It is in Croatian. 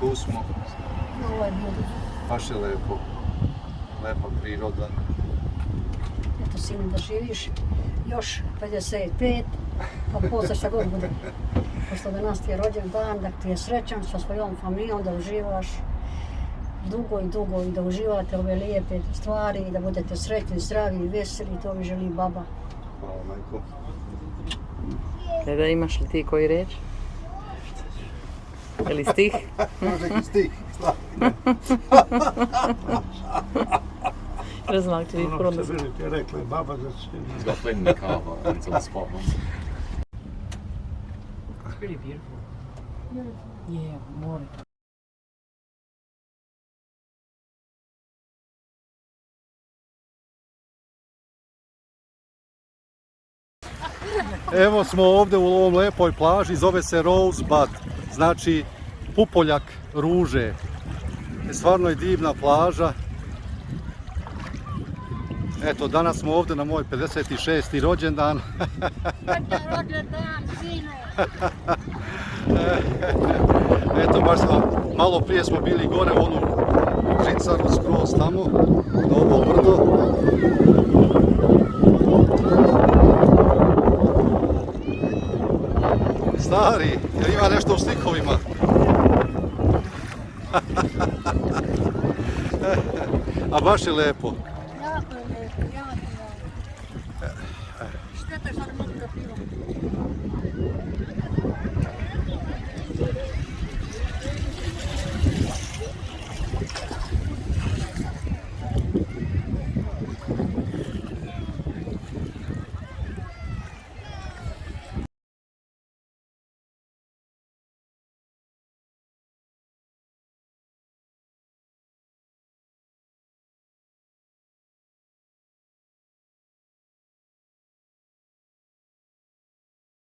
tu smo. Ovo je bilo. Baš je lepo. Lepa priroda. Eto, sine, da živiš još 55, pa posle šta god bude. Pošto danas ti je rođen dan, da ti je srećan sa svojom familijom, da uživaš dugo i da uživate ove lijepe stvari i da budete sretni, zdravi i veseli, to mi želi baba. Hvala, majko. Da imaš li ti koji reč? Ili stih? Može neki stih. Doesn't like to be put on the spot. Ti je rekla je baba da će... He's got Flynn in the car until the spot. It's pretty beautiful. Yeah, more. Evo smo ovdje u ovom lepoj plaži, zove se Rosebud, znači pupoljak ruže. Stvarno je divna plaža. Eto, danas smo ovdje na moj 56. rođendan. Rođendan, sine! Eto, baš malo prije smo bili gore u onu žicaru skroz tamo, na ovo brdo. Stari, jel ima nešto u stihovima? A baš je lepo. Jako je lijepo, jako je. Šteta što ne mogu da pivam.